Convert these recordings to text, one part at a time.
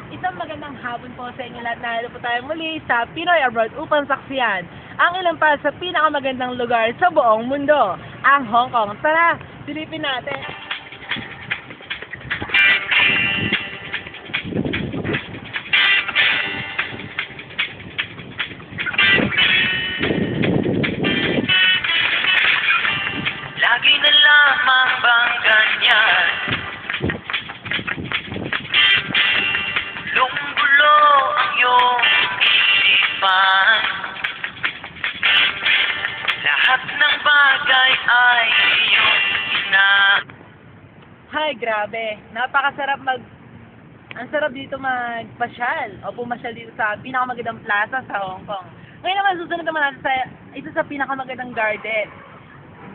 Isang magandang hapon po sa inyo lahat. Narito po tayo muli sa Pinoy Abroad upang saksiyan ang ilan pa sa pinakamagandang lugar sa buong mundo, ang Hong Kong. Tara, silipin natin. Lagi na lamang bang ganyan? Lunggulo ang iyong isipan. Lahat ng bagay ay iyong Hay, grabe. Napakasarap Ang sarap dito magpasyal o pumasyal dito sa pinakamagandang plaza sa Hong Kong. Ngayon naman, susunod naman natin sa isa sa pinakamagandang garden.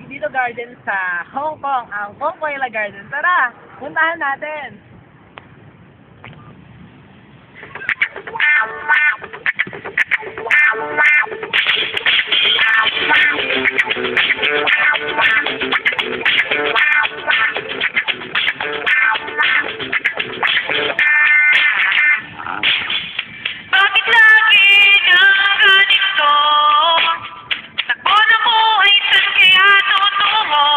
Dito garden sa Hong Kong, ang Conquaila Garden. Tara, puntahan natin. Bakit lagi nang ganito? Takbo na buhay, saan kaya tutungo?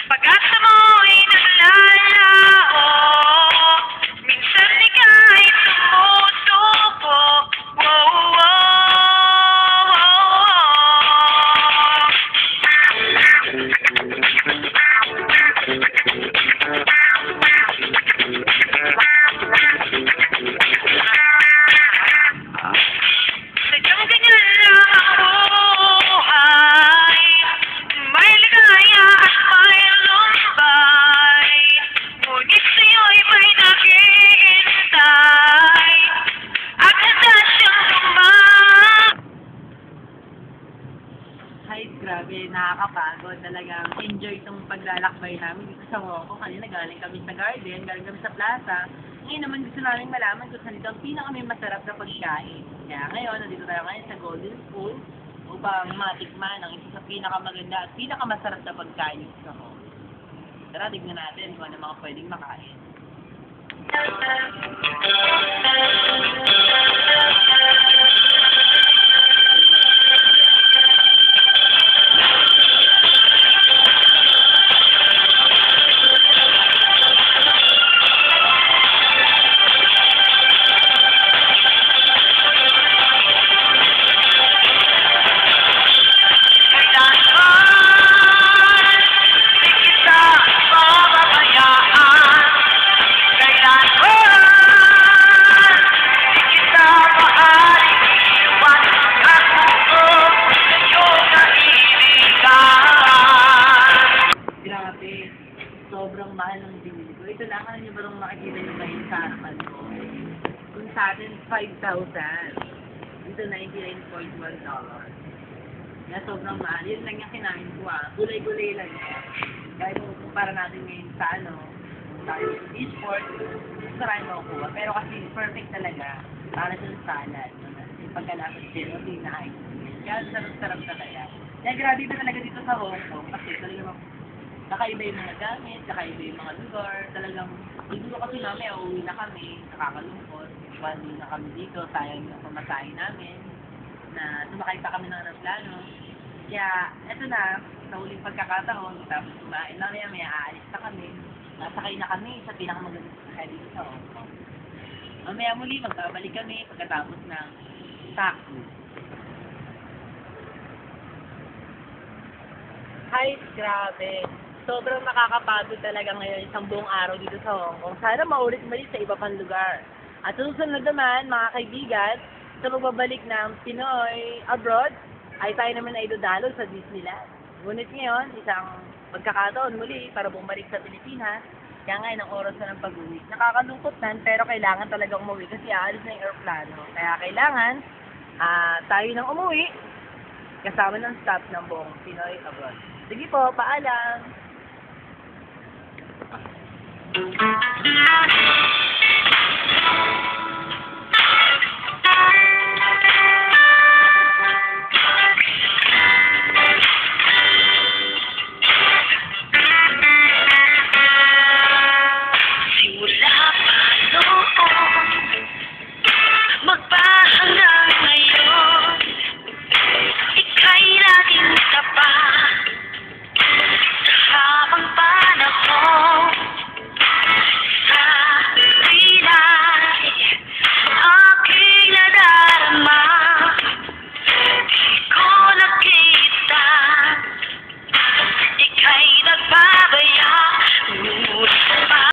Pag-asa mo'y naglalao. Minsan ika'y sumusuko. Wow, sadyang ganyan lang ang buhay. May ligaya at may lumbay. Ngunit sa'yo'y may naghihintay. At handa siyang Hay, grabe, nakakapagod. Talagang enjoy itong paglalakbay namin dito sa Hong Kong. Kanina galing kami sa garden, galing kami sa plaza. Ngayon naman gusto namin malaman kung saan ito ang pinaka masarap na pagkain. Kaya ngayon, nandito tayo ngayon sa Golden Spoon upang matikman ang isa sa pinakamaganda at pinakamasarap na pagkain dito sa Hong Kong. Tara, tignan natin kung ano mga pwedeng makain. Grabe, sobrang mahal ng binili ko. Ito lang, ano nyo ba nung makikita nyo ngayon sa harapan ko? Kung sa atin, 5,000. Dito, $99.1. Kaya sobrang mahal. Yun lang yung kinain ko Gulay-gulay lang yan. Kaya kung kumpara natin ngayon sa tayo yung fish pork, gusto rin makukuha. Pero kasi perfect talaga. Para sa salad. Yung pagkalapit din, hindi na-ayos. Kaya sarap-sarap talaga. Kaya grabe pa talaga dito sa Hong Kong. Kasi talagang kakaiba yung mga gamit, kakaiba yung mga lugar. Talagang, siguro kasi namin, uuwi na kami, nakakalungkot. One na kami dito, sayang yung pamasahe namin, na sumakay pa kami ng aeroplano. Kaya, eto na, sa huling pagkakataon, tapos kumain na may aalis na kami. Nasakay na kami sa pinakamagandang sasakay dito sa Hong Kong. Mamaya muli, magbabalik kami pagkatapos ng taxi. Ay, grabe. Sobrang nakakapagod talaga ngayon isang buong araw dito sa Hong Kong. Sana maulit-ulit sa iba pang lugar. At susunod naman, mga kaibigan, sa magbabalik ng Pinoy Abroad, ay tayo naman ay dudalo sa Disneyland. Ngunit ngayon, isang pagkakataon muli para bumalik sa Pilipinas. Kaya ngayon ang oras na ng pag-uwi. Nakakalungkot nan, pero kailangan talagang umuwi kasi aalis na yung aeroplano. Kaya kailangan tayo nang umuwi kasama ng staff ng buong Pinoy Abroad. Sige po, paalam!